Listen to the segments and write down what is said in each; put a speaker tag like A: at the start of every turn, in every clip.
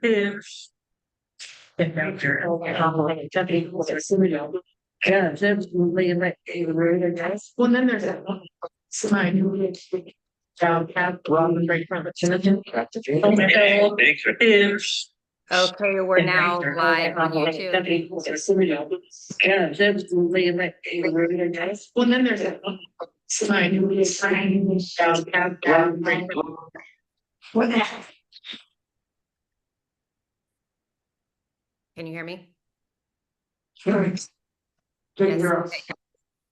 A: Is. Get down there. Yeah, it's absolutely like. Well, then there's that sign. Down cat, right in front of the is.
B: Okay, we're now live on YouTube.
A: Yeah, it's absolutely like. Well, then there's that sign. Down cat, right. What the heck?
B: Can you hear me?
A: Sure.
B: Yes.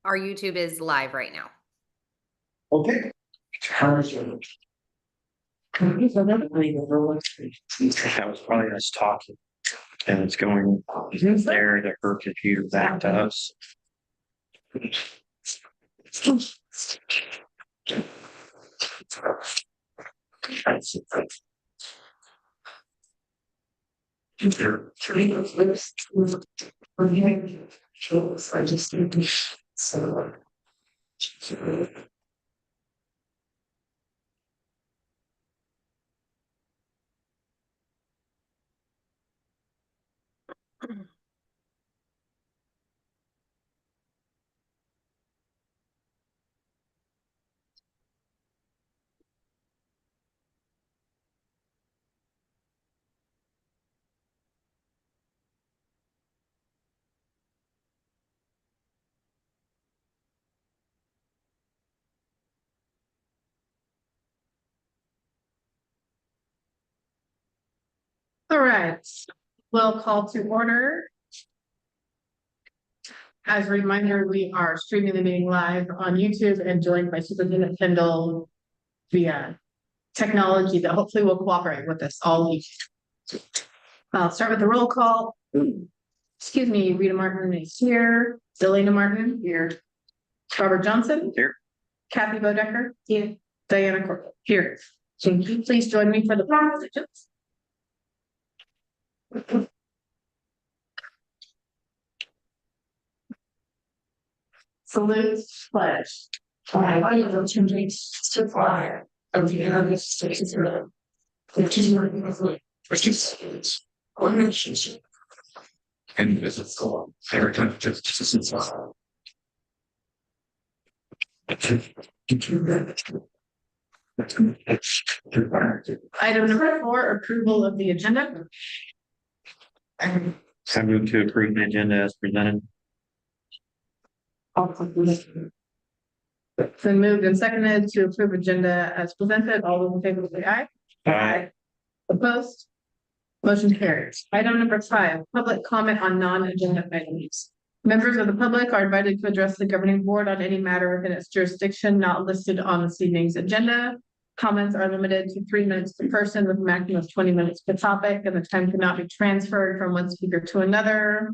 B: Our YouTube is live right now.
A: Okay. That was probably us talking. And it's going there to her computer back to us. I just think so.
C: All right, we'll call to order. As a reminder, we are streaming the meeting live on YouTube and joined by Superintendent Kendall via technology that hopefully will cooperate with us all week. I'll start with the roll call. Excuse me, Rita Martin is here. Delana Martin here. Robert Johnson
A: Here. Kathy
C: Bodecker here. Diana Corporal here. So can you please join me for the pledge? Salute, pledge. I will to fly of the United States of America, which is my republic, which is one nation.
A: And visit the heritage justice.
C: Item number 4, approval of the agenda.
A: I move to approve the agenda as presented.
C: It's been moved and seconded to approve agenda as presented. All those in favor say aye.
A: Aye.
C: Opposed? Motion carries. Item number 5, public comment on non-agenda items. Members of the public are invited to address the governing board on any matter within its jurisdiction not listed on this evening's agenda. Comments are limited to 3 minutes per person with a maximum of 20 minutes per topic, and the time cannot be transferred from one speaker to another.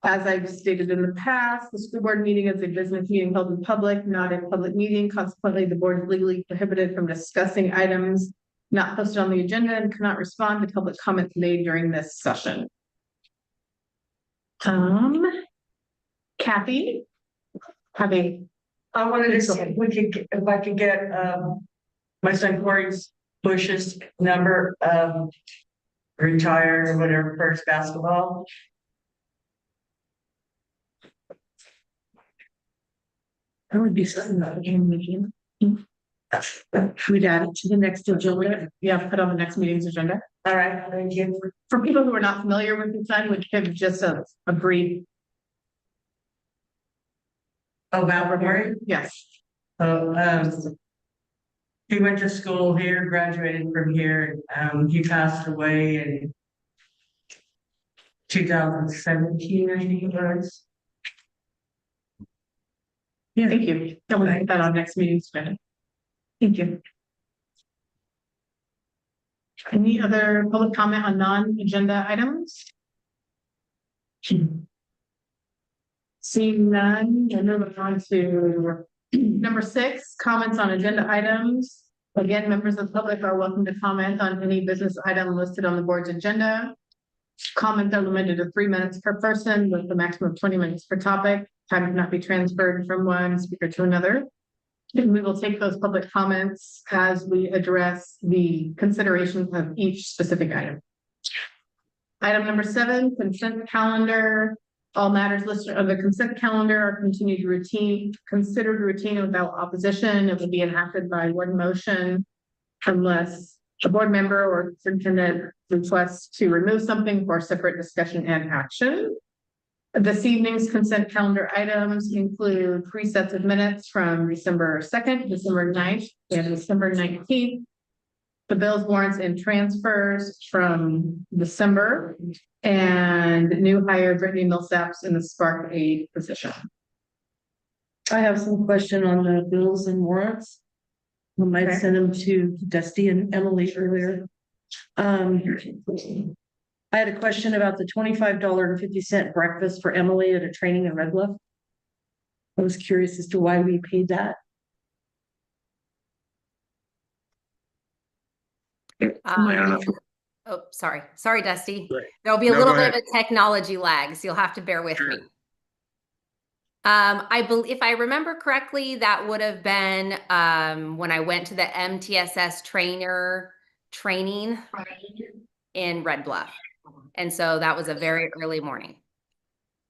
C: As I've stated in the past, the school board meeting is a business meeting held in public, not a public meeting. Consequently, the board is legally prohibited from discussing items not posted on the agenda and cannot respond to public comments made during this session. Kathy?
D: I wanted to see if we could, if I could get, my son Corey's Bush's number, retired or whatever, first basketball.
C: That would be something that again, meeting. We'd add it to the next agenda. Yeah, put on the next meeting's agenda.
D: All right, thank you.
C: For people who are not familiar with the sign, we give just a brief.
D: Oh, Albert Murray?
C: Yes.
D: He went to school here, graduated from here. He passed away in 2017, I think it was.
C: Yeah, thank you. That will put that on next meeting's agenda. Thank you. Any other public comment on non-agenda items? Seeing none, then moving on to number 6, comments on agenda items. Again, members of the public are welcome to comment on any business item listed on the board's agenda. Comments are limited to 3 minutes per person with a maximum of 20 minutes per topic. Time cannot be transferred from one speaker to another. And we will take those public comments as we address the considerations of each specific item. Item number 7, consent calendar. All matters listed on the consent calendar are considered routine without opposition. It will be enacted by one motion unless a board member or superintendent requests to remove something for separate discussion and action. This evening's consent calendar items include 3 sets of minutes from December 2nd, December 9th, and December 19th. The bills, warrants, and transfers from December, and new hire Brittany Millsaps in the Spark aid position.
D: I have some question on the bills and warrants. I might
C: Okay.
D: send them to Dusty and Emily earlier. I had a question about the $25.50 breakfast for Emily at a training in Red Bluff. I was curious as to why we paid that.
B: Oh, sorry, Dusty.
E: Right.
B: There'll be a
E: No,
B: little
E: go
B: bit of a technology lag, so you'll have to bear with
E: Sure.
B: me. I believe, if I remember correctly, that would have been when I went to the MTSS training in Red Bluff. And so that was a very early morning.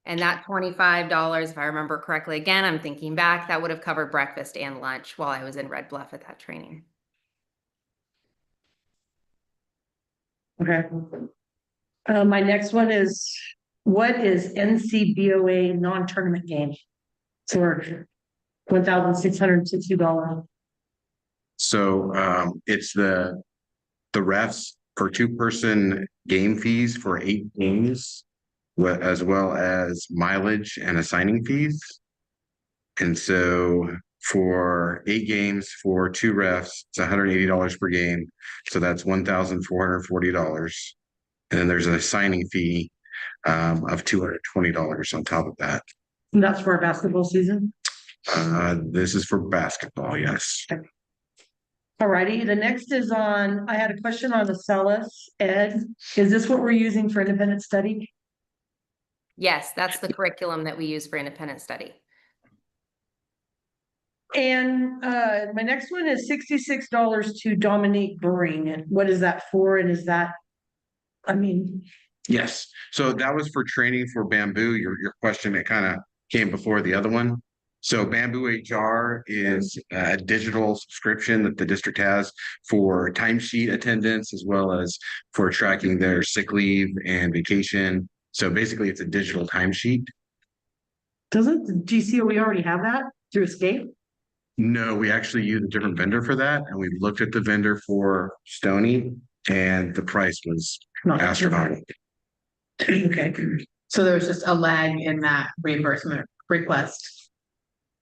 B: And that $25, if I remember correctly, again, I'm thinking back, that would have covered breakfast and lunch while I was in Red Bluff at that training.
D: Okay. My next one is, what is NCBOA non-tournament game? For $1,660.
E: So it's the refs for 2-person game fees for 8 games, as well as mileage and assigning fees. And so for 8 games for 2 refs, it's $180 per game. So that's $1,440. And then there's an assigning fee of $220 on top of that.
D: And that's for our basketball season.
E: This is for basketball, yes.
D: Alrighty, the next is on, I had a question on the Acellus. Ed, is this what we're using for independent study?
B: Yes, that's the curriculum that we use for independent study.
D: And my next one is $66 to Dominique Brewing. And what is that for? And is that, I mean,
E: Yes, so that was for training for Bamboo. Your question, it kind of came before the other one. So Bamboo HR is a digital subscription that the district has for timesheet attendance, as well as for tracking their sick leave and vacation. So basically, it's a digital timesheet.
D: doesn't the GCOE already have that through Escape?
E: No, we actually use a different vendor for that, and we looked at the vendor for Stony, and the price was astronomical.
D: Okay.
C: So there's just a lag in that reimbursement request.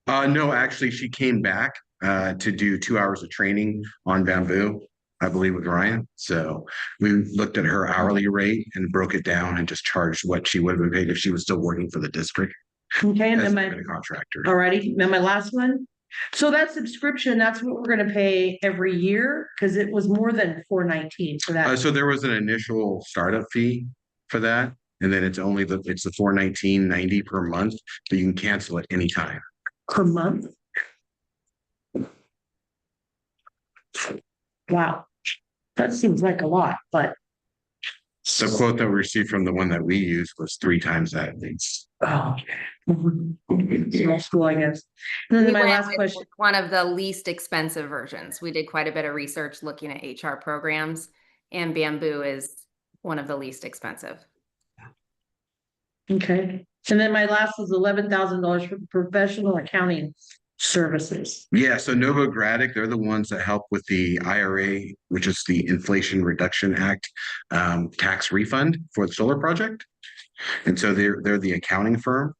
E: No, actually, she came back to do 2 hours of training on Bamboo, I believe, with Ryan. So we looked at her hourly rate and broke it down and just charged what she would have been paid if she was still working for the district
D: Okay, and
E: as
D: then
E: a contractor.
D: alrighty, then my last one. So that subscription, that's what we're gonna pay every year, because it was more than $419 for that
E: So there was an initial startup fee for that, and then it's the $419.90 per month, but you can cancel at any time.
D: per month. Wow, that seems like a lot, but
E: The quote that we received from the one that we used was 3 times that.
D: oh. Small school, I guess. And
B: We
D: then my
B: went
D: last
B: with
D: question,
B: one of the least expensive versions. We did quite a bit of research looking at HR programs, and Bamboo is one of the least expensive.
D: okay, and then my last was $11,000 for professional accounting services.
E: Yeah, so Novogradac, they're the ones that help with the IRA, which is the Inflation Reduction Act tax refund for the solar project. And so they're the accounting firm.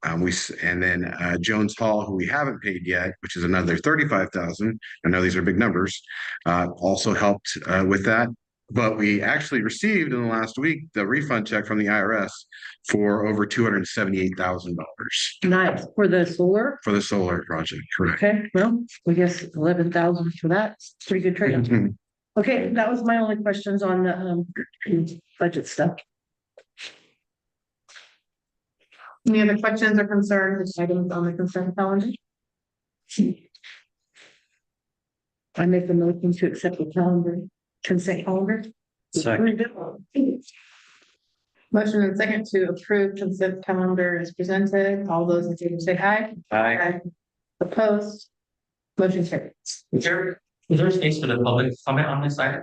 E: And then Jones Hall, who we haven't paid yet, which is another $35,000. I know these are big numbers, also helped with that. But we actually received in the last week the refund check from the IRS for over $278,000
D: Nice, for the solar,
E: for the solar project. Correct.
D: okay, well, I guess 11,000 for that, it's a pretty good trade.
E: Mhm.
D: Okay, that was my only questions on the budget stuff.
C: Any other questions or concerns, items on the consent calendar?
D: I make the motion to accept the calendar, consent calendar.
F: Second.
C: Motion and second to approve consent calendar is presented. All those in favor say aye.
F: Aye.
C: Opposed? Motion carries.
G: Is there space for the public to comment on this item?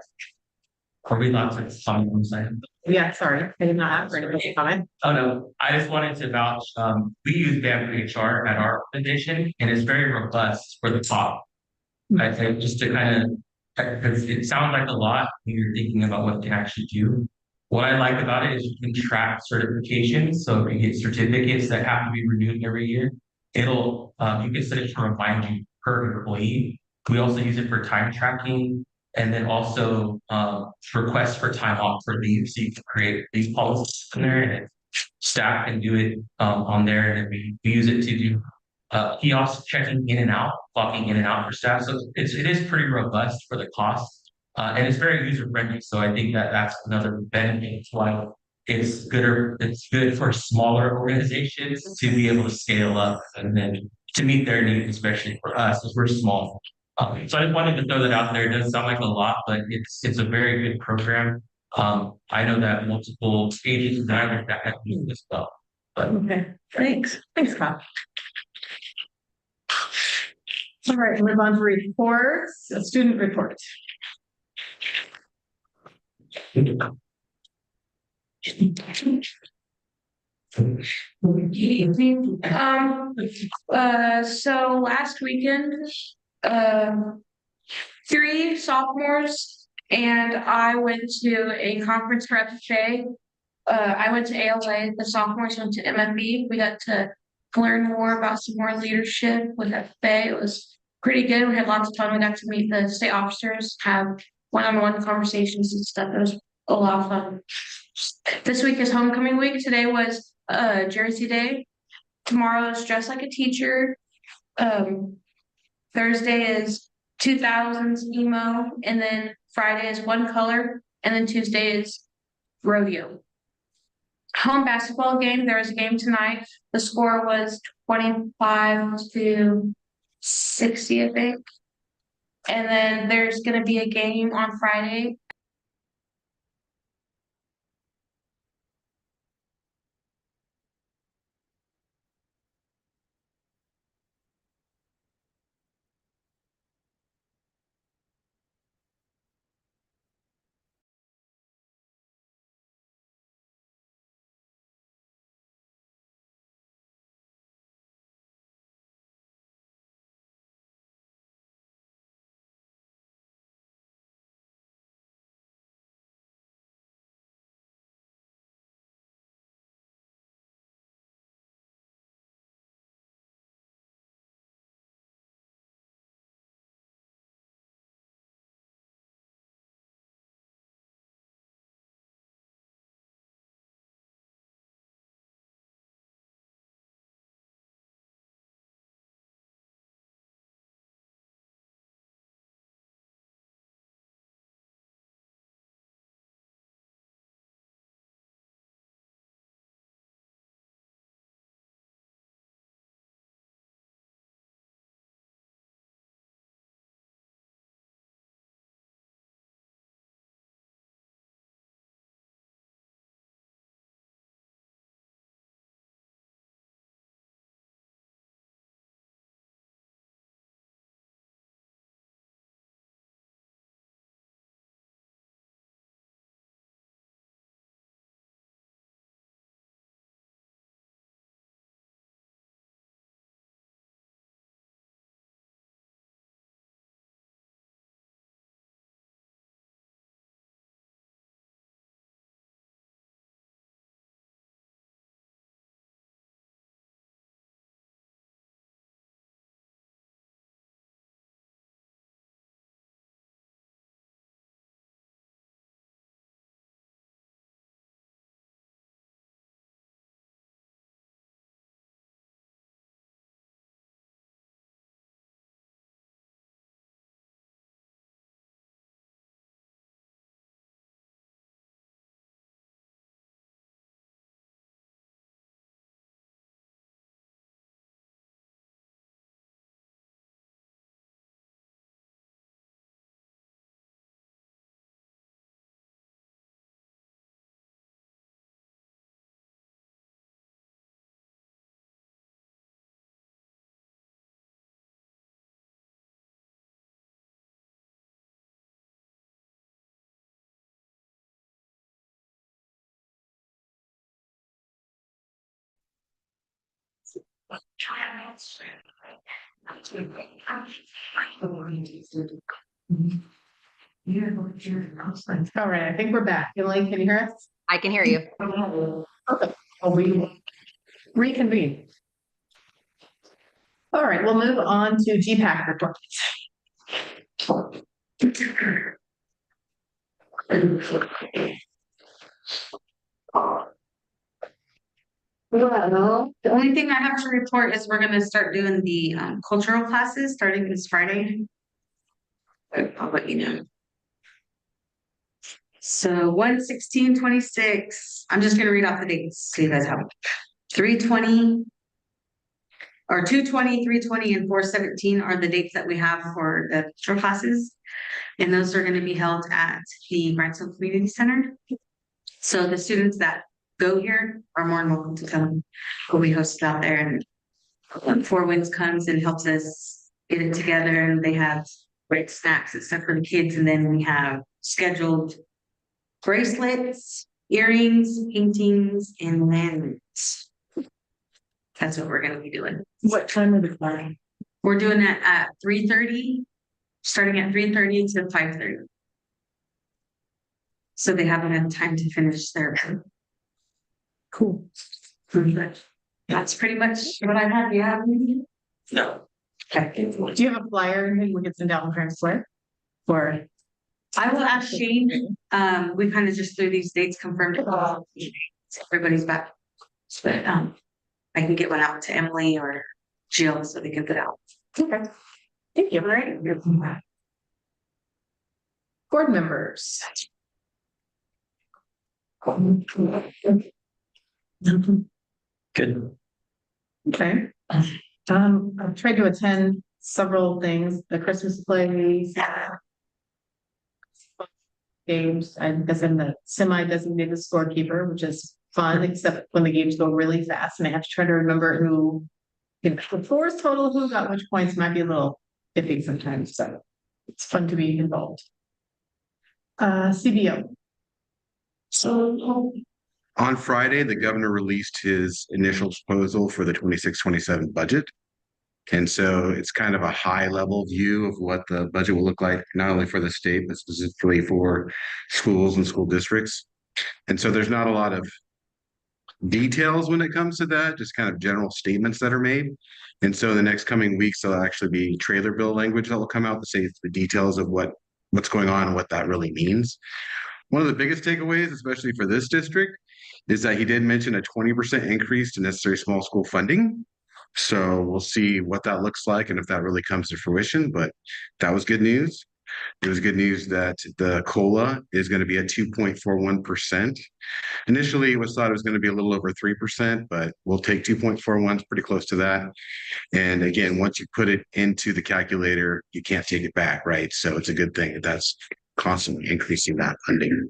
G: Are we allowed to comment on this item?
C: Yeah, sorry, I did not ask for anybody to comment.
G: Oh, no, I just wanted to vouch, we use BAM HR at our organization and it's very robust for the top. I think just to kind of, because it sounds like a lot when you're thinking about what you can actually do. What I like about it is you can track certifications. So if you get certificates that have to be renewed every year, it'll, you can set it to remind you per employee. We also use it for time tracking and then also requests for time off for leave. So you can create these policies in there and staff can do it on there. And then we use it to do kiosk checking in and out, clocking in and out for staff. So it is pretty robust for the cost. And it's very user friendly. So I think that that's another benefit. It's why it's good for smaller organizations to be able to scale up and then to meet their needs, especially for us as we're small. So I just wanted to throw that out there. It doesn't sound like a lot, but it's a very good program. I know that multiple agencies that I work at have used it as well. But
C: Okay, thanks. Thanks, Kyle. All right, move on to reports, a student report.
H: Good evening. So last weekend, three sophomores and I went to a conference for FFA. I went to ALA, the sophomores went to MFB. We got to learn more about some more leadership with FFA. It was pretty good. We had lots of fun. We got to meet the state officers, have one-on-one conversations and stuff. It was a lot of fun. This week is homecoming week. Today was Jersey Day. Tomorrow is Dress Like a Teacher. Thursday is 2000s emo, and then Friday is One Color, and then Tuesday is rodeo. Home basketball game. There was a game tonight. The score was 25-60, I think. And then there's going to be a game on Friday
C: All right, I think we're back. Elaine, can you hear us?
B: I can hear you.
C: Okay, we reconvene. All right, we'll move on to GPAC reports.
F: Well, the only thing I have to report is we're gonna start doing the cultural classes starting this Friday. I'll let you know. So 1/16/26, I'm just gonna read off the dates so you guys have 3/20. Or 2/20, 3/20, and 4/17 are the dates that we have for the cultural classes. And those are gonna be held at the Brightsville Community Center. So the students that go here are more than welcome to come. We'll be hosted out there, and Four Winds comes and helps us get it together, and they have great snacks and stuff for the kids. And then we have scheduled bracelets, earrings, paintings, and lanterns. That's what we're gonna be doing.
D: What time are the class?
F: We're doing that at 3:30, starting at 3:30 to 5:30. So they haven't had time to finish their.
D: Cool.
F: That's pretty much what I have. You have anything?
G: No.
F: Okay.
C: Do you have a flyer and we can send out in Parents Square? Or
F: I will ask Shane. We kind of just threw these dates confirmed. Everybody's back. But I can get one out to Emily or Jill so they can put out.
C: okay, thank you.
F: All right.
C: Board members.
G: Good.
C: Okay. I've tried to attend several things, the Christmas plays. Games, I guess I'm the semi-designated scorekeeper, which is fun, except when the games go really fast and I have to try to remember who. The scores total, who got which points might be a little iffy sometimes, so it's fun to be involved. CBO.
E: So on Friday, the governor released his initial proposal for the 26-27 budget. And so it's kind of a high level view of what the budget will look like, not only for the state, but specifically for schools and school districts. And so there's not a lot of details when it comes to that, just kind of general statements that are made. And so the next coming weeks, there'll actually be trailer bill language that will come out to say the details of what's going on and what that really means. One of the biggest takeaways, especially for this district, is that he did mention a 20% increase to necessary small school funding. So we'll see what that looks like and if that really comes to fruition, but that was good news. It was good news that the COLA is going to be at 2.41%. Initially, it was thought it was going to be a little over 3%, but we'll take 2.41, it's pretty close to that. And again, once you put it into the calculator, you can't take it back, right? So it's a good thing that that's constantly increasing that funding.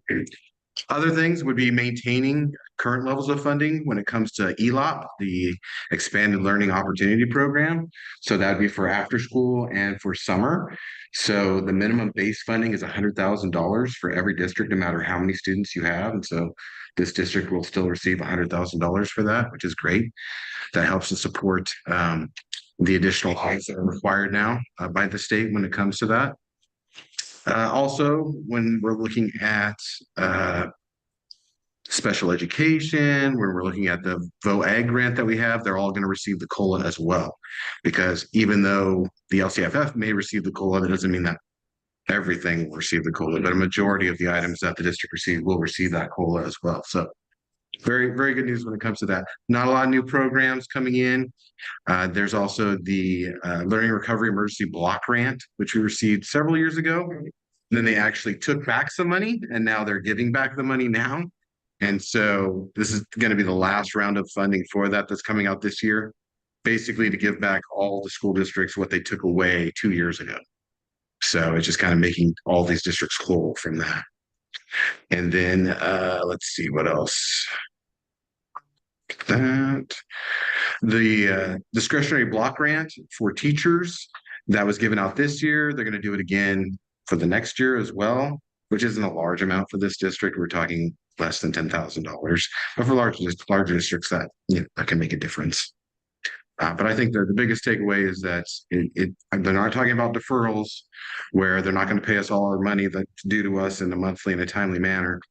E: Other things would be maintaining current levels of funding when it comes to ELOP, the Expanded Learning Opportunity Program. So that'd be for after school and for summer. So the minimum base funding is $100,000 for every district, no matter how many students you have. And so this district will still receive $100,000 for that, which is great. That helps to support the additional funds that are required now by the state when it comes to that. Also, when we're looking at special education, when we're looking at the VOAG grant that we have, they're all going to receive the COLA as well. Because even though the LCFF may receive the COLA, that doesn't mean that everything will receive the COLA, but a majority of the items that the district receives will receive that COLA as well. So very, very good news when it comes to that. Not a lot of new programs coming in. There's also the Learning Recovery Emergency Block Grant, which we received several years ago. And then they actually took back some money and now they're giving back the money now. And so this is going to be the last round of funding for that that's coming out this year, basically to give back all the school districts what they took away 2 years ago. So it's just kind of making all these districts whole from that. And then let's see what else. That the discretionary block grant for teachers that was given out this year, they're going to do it again for the next year as well, which isn't a large amount for this district. We're talking less than $10,000, but for larger districts that that can make a difference. But I think the biggest takeaway is that they're not talking about deferrals where they're not going to pay us all our money that's due to us in a monthly in a timely manner.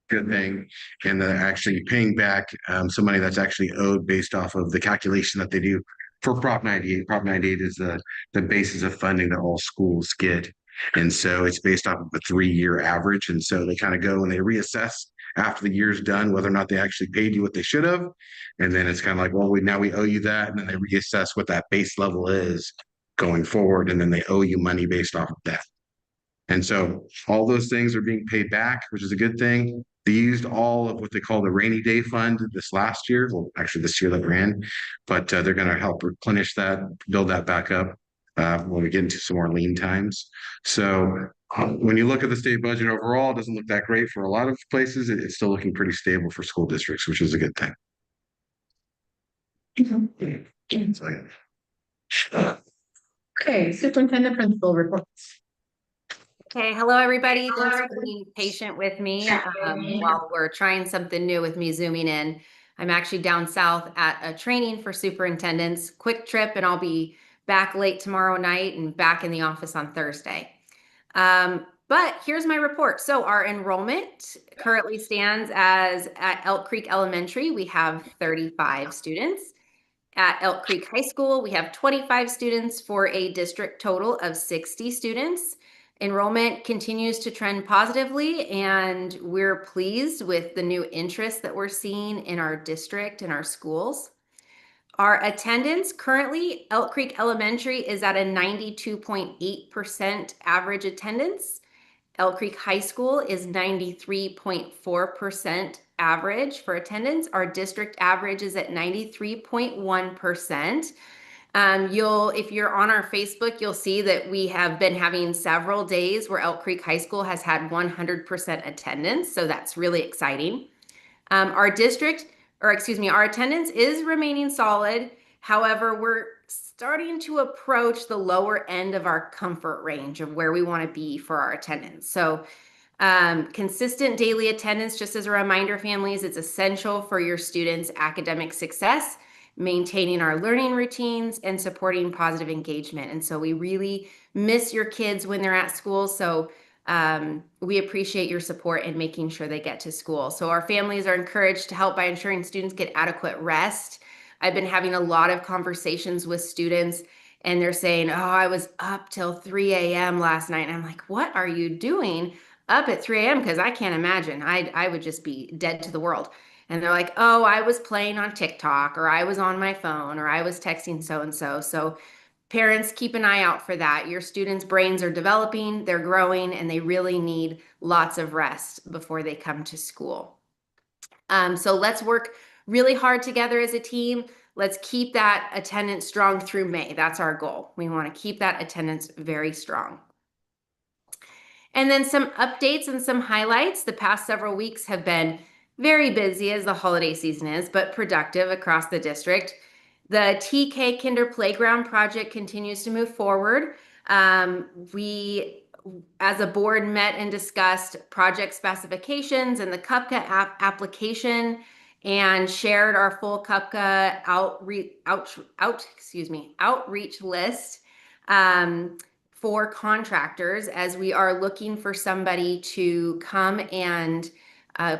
E: Good thing. And they're actually paying back some money that's actually owed based off of the calculation that they do for Prop 98. Prop 98 is the basis of funding that all schools get. And so it's based off of a 3-year average. And so they kind of go and they reassess after the year's done whether or not they actually paid you what they should have. And then it's kind of like, well, now we owe you that. And then they reassess what that base level is going forward. And then they owe you money based off of that. And so all those things are being paid back, which is a good thing. They used all of what they call the rainy day fund this last year, well, actually this year that ran, but they're going to help replenish that, build that back up when we get into some more lean times. So when you look at the state budget overall, it doesn't look that great for a lot of places. It's still looking pretty stable for school districts, which is a good thing.
C: Okay, superintendent principal reports.
B: Okay, hello, everybody. Thanks for being patient with me while we're trying something new with me zooming in. I'm actually down south at a training for superintendents, quick trip, and I'll be back late tomorrow night and back in the office on Thursday. But here's my report. So our enrollment currently stands as at Elk Creek Elementary, we have 35 students. At Elk Creek High School, we have 25 students for a district total of 60 students. Enrollment continues to trend positively, and we're pleased with the new interest that we're seeing in our district and our schools. Our attendance currently, Elk Creek Elementary is at a 92.8% average attendance. Elk Creek High School is 93.4% average for attendance. Our district average is at 93.1%. If you're on our Facebook, you'll see that we have been having several days where Elk Creek High School has had 100% attendance. So that's really exciting. Our attendance is remaining solid. However, we're starting to approach the lower end of our comfort range of where we want to be for our attendance. So consistent daily attendance, just as a reminder, families, it's essential for your students' academic success, maintaining our learning routines, and supporting positive engagement. And so we really miss your kids when they're at school. So we appreciate your support in making sure they get to school. So our families are encouraged to help by ensuring students get adequate rest. I've been having a lot of conversations with students, and they're saying, oh, I was up till 3 a.m. last night. And I'm like, what are you doing up at 3 a.m.? Because I can't imagine. I would just be dead to the world. And they're like, oh, I was playing on TikTok, or I was on my phone, or I was texting so-and-so. So parents, keep an eye out for that. Your students' brains are developing, they're growing, and they really need lots of rest before they come to school. So let's work really hard together as a team. Let's keep that attendance strong through May. That's our goal. We want to keep that attendance very strong. And then some updates and some highlights. The past several weeks have been very busy as the holiday season is, but productive across the district. The TK Kinder Playground project continues to move forward. We, as a board, met and discussed project specifications and the CUPCA application, and shared our full CUPCA outreach list for contractors, as we are looking for somebody to come and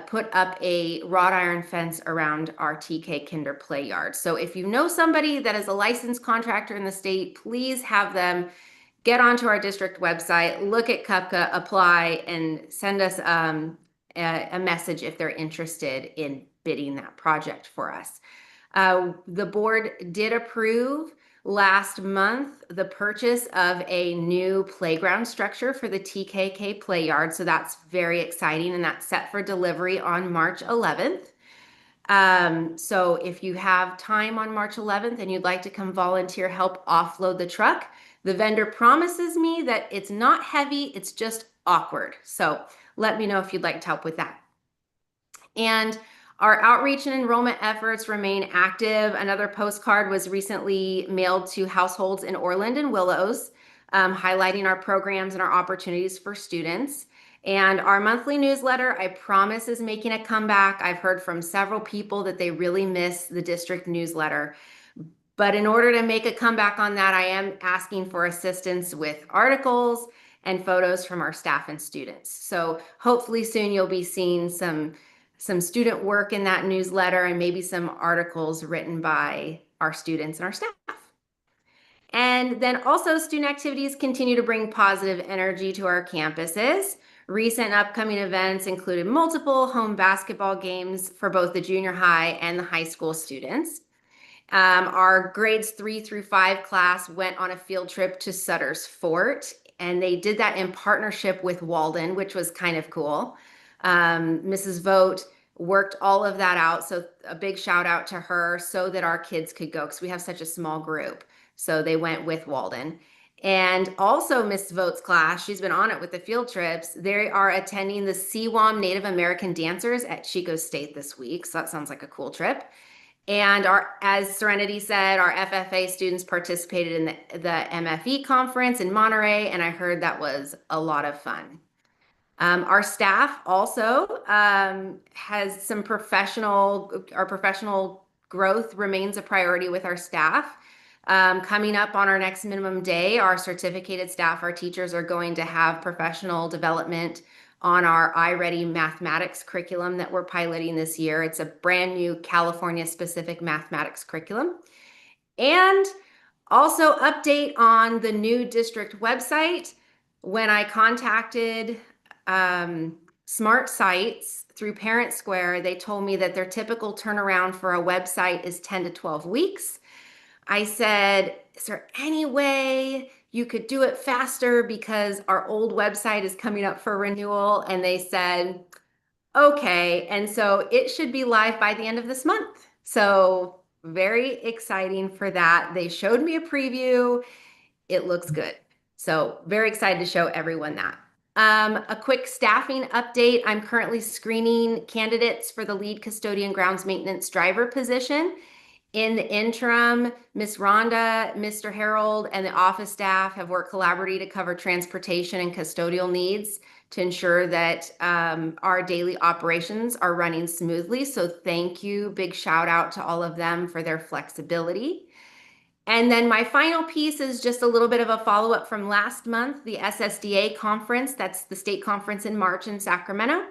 B: put up a wrought iron fence around our TK Kinder Play Yard. So if you know somebody that is a licensed contractor in the state, please have them get onto our district website, look at CUPCA, apply, and send us a message if they're interested in bidding that project for us. The board did approve last month the purchase of a new playground structure for the TKK Play Yard. So that's very exciting, and that's set for delivery on March 11th. So if you have time on March 11th and you'd like to come volunteer, help offload the truck, the vendor promises me that it's not heavy, it's just awkward. So let me know if you'd like to help with that. And our outreach and enrollment efforts remain active. Another postcard was recently mailed to households in Orland and Willows, highlighting our programs and our opportunities for students. And our monthly newsletter, I promise, is making a comeback. I've heard from several people that they really miss the district newsletter. But in order to make a comeback on that, I am asking for assistance with articles and photos from our staff and students. So hopefully soon you'll be seeing some student work in that newsletter and maybe some articles written by our students and our staff. And then also student activities continue to bring positive energy to our campuses. Recent upcoming events included multiple home basketball games for both the junior high and the high school students. Our grades 3 through 5 class went on a field trip to Sutter's Fort, and they did that in partnership with Walden, which was kind of cool. Mrs. Vogt worked all of that out, so a big shout out to her so that our kids could go because we have such a small group. So they went with Walden. And also Miss Vogt's class, she's been on it with the field trips. They are attending the CWAM Native American Dancers at Chico State this week. So that sounds like a cool trip. And as Serenity said, our FFA students participated in the MFE conference in Monterey, and I heard that was a lot of fun. Our staff also has some our professional growth remains a priority with our staff. Coming up on our next minimum day, our certificated staff, our teachers are going to have professional development on our iReady mathematics curriculum that we're piloting this year. It's a brand new California specific mathematics curriculum. And also update on the new district website. When I contacted Smart Sites through Parent Square, they told me that their typical turnaround for a website is 10 to 12 weeks. I said, is there any way you could do it faster because our old website is coming up for renewal? And they said, okay. And so it should be live by the end of this month. So very exciting for that. They showed me a preview. It looks good. So very excited to show everyone that. A quick staffing update. I'm currently screening candidates for the lead custodian grounds maintenance driver position. In the interim, Miss Rhonda, Mr. Harold, and the office staff have worked collaboratively to cover transportation and custodial needs to ensure that our daily operations are running smoothly. So thank you. Big shout out to all of them for their flexibility. And then my final piece is just a little bit of a follow-up from last month, the SSDA conference. That's the state conference in March in Sacramento.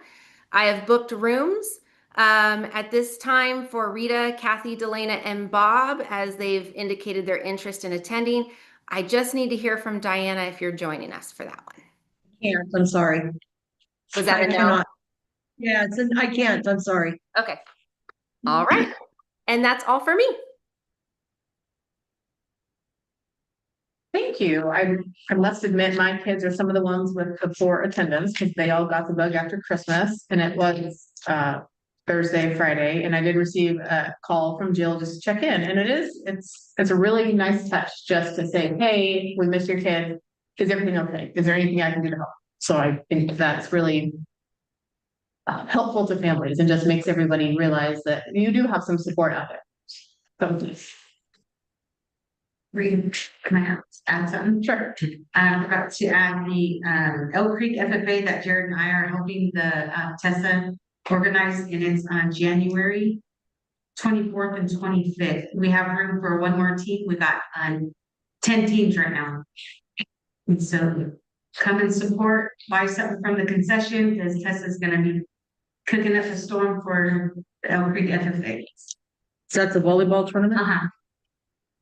B: I have booked rooms at this time for Rita, Kathy, Delana, and Bob, as they've indicated their interest in attending. I just need to hear from Diana if you're joining us for that one.
D: Can't, I'm sorry.
B: Was that a
D: I
B: no?
D: cannot. Yeah, I can't, I'm sorry.
B: Okay. All right. And that's all for me.
C: Thank you. I must admit, my kids are some of the ones with the poor attendance because they all got the bug after Christmas, and it was Thursday, Friday, and I did receive a call from Jill just to check in, and it's a really nice touch just to say, hey, we missed your kid. Is everything okay? Is there anything I can do to help? So I think that's really helpful to families and just makes everybody realize that you do have some support out there. So,
F: Can I add something?
C: sure.
F: I forgot to add the Elk Creek FFA that Jared and I are helping the Tessa organize, and it's on January 24th and 25th. We have room for one more team. We got 10 teams right now. And so come and support, buy something from the concession because Tessa's gonna be cooking up a storm for the Elk Creek FFA.
D: So that's a volleyball tournament?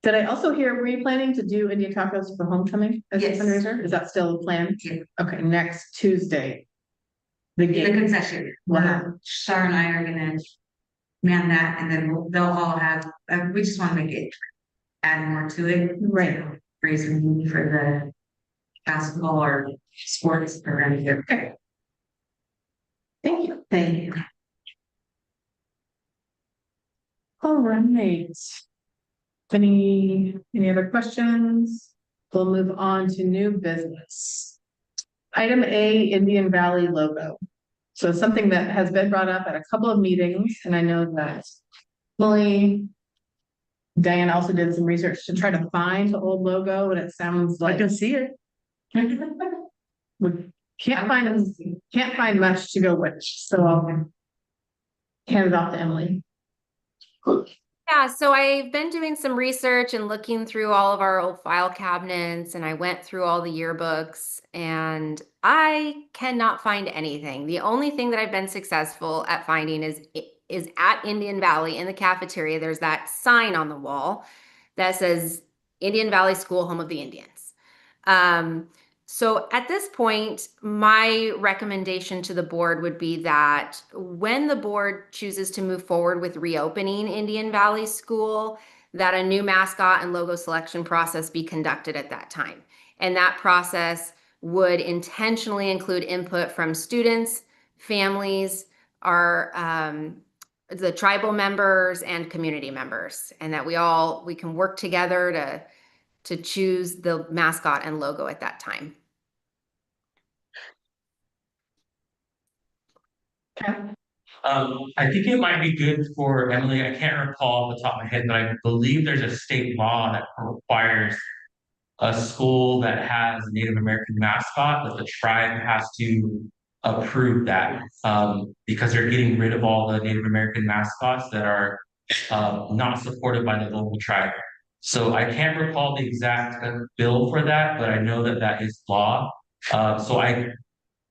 C: Did I also hear, were you planning to do Indian tacos for homecoming as a
F: Yes.
C: fundraiser? Is that still planned?
F: Yeah.
C: Okay, next Tuesday. The
F: The
C: game.
F: concession. Shar and I are gonna man that, and then they'll all have, we just wanna make it, add more to it.
C: Right.
F: Raise money for the basketball or sports program here.
C: Okay. Thank you.
F: Thank you.
C: All right. Any other questions? We'll move on to new business. Item A, Indian Valley logo. So something that has been brought up at a couple of meetings, and I know that Lily, Diane also did some research to try to find the old logo, and it sounds
D: I
C: like
D: can see it.
C: we can't find much to go with, so I'll hand it off to Emily.
B: Yeah, so I've been doing some research and looking through all of our old file cabinets, and I went through all the yearbooks, and I cannot find anything. The only thing that I've been successful at finding is at Indian Valley in the cafeteria. There's that sign on the wall that says Indian Valley School, Home of the Indians. So at this point, my recommendation to the board would be that when the board chooses to move forward with reopening Indian Valley School, that a new mascot and logo selection process be conducted at that time. And that process would intentionally include input from students, families, the tribal members and community members, and that we can work together to choose the mascot and logo at that time.
G: I think it might be good for Emily. I can't recall off the top of my head, but I believe there's a state law that requires a school that has a Native American mascot, that the tribe has to approve that, because they're getting rid of all the Native American mascots that are not supported by the local tribe. So I can't recall the exact bill for that, but I know that that is law. So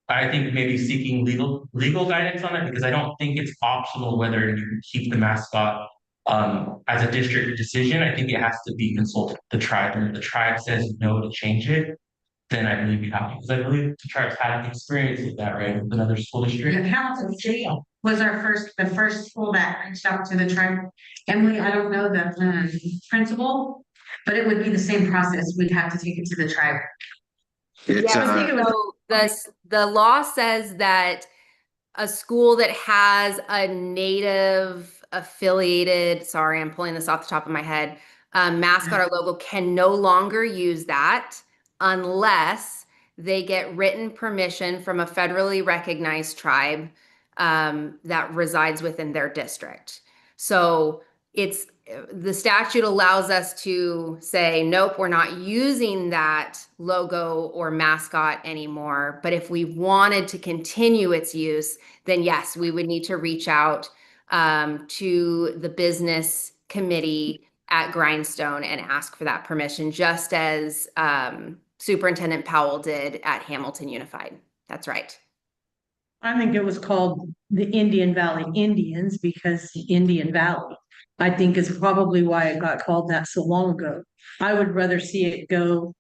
G: I think maybe seeking legal guidance on it, because I don't think it's optional whether you can keep the mascot as a district decision. I think it has to be consulted with the tribe, and if the tribe says no to change it, then I believe you have to, because I believe the tribe's had an experience with that, right, with another school district.
F: The Hamilton Jail was the first school that reached out to the tribe. Emily, I don't know the principal, but it would be the same process. We'd have to take it to the tribe.
E: It's,
B: So the law says that a school that has a Native affiliated, sorry, I'm pulling this off the top of my head, mascot or logo can no longer use that unless they get written permission from a federally recognized tribe that resides within their district. So the statute allows us to say, nope, we're not using that logo or mascot anymore. But if we wanted to continue its use, then yes, we would need to reach out to the business committee at Grindstone and ask for that permission, just as Superintendent Powell did at Hamilton Unified. That's right.
D: I think it was called the Indian Valley Indians because Indian Valley, I think, is probably why it got called that so long ago. I would rather see it go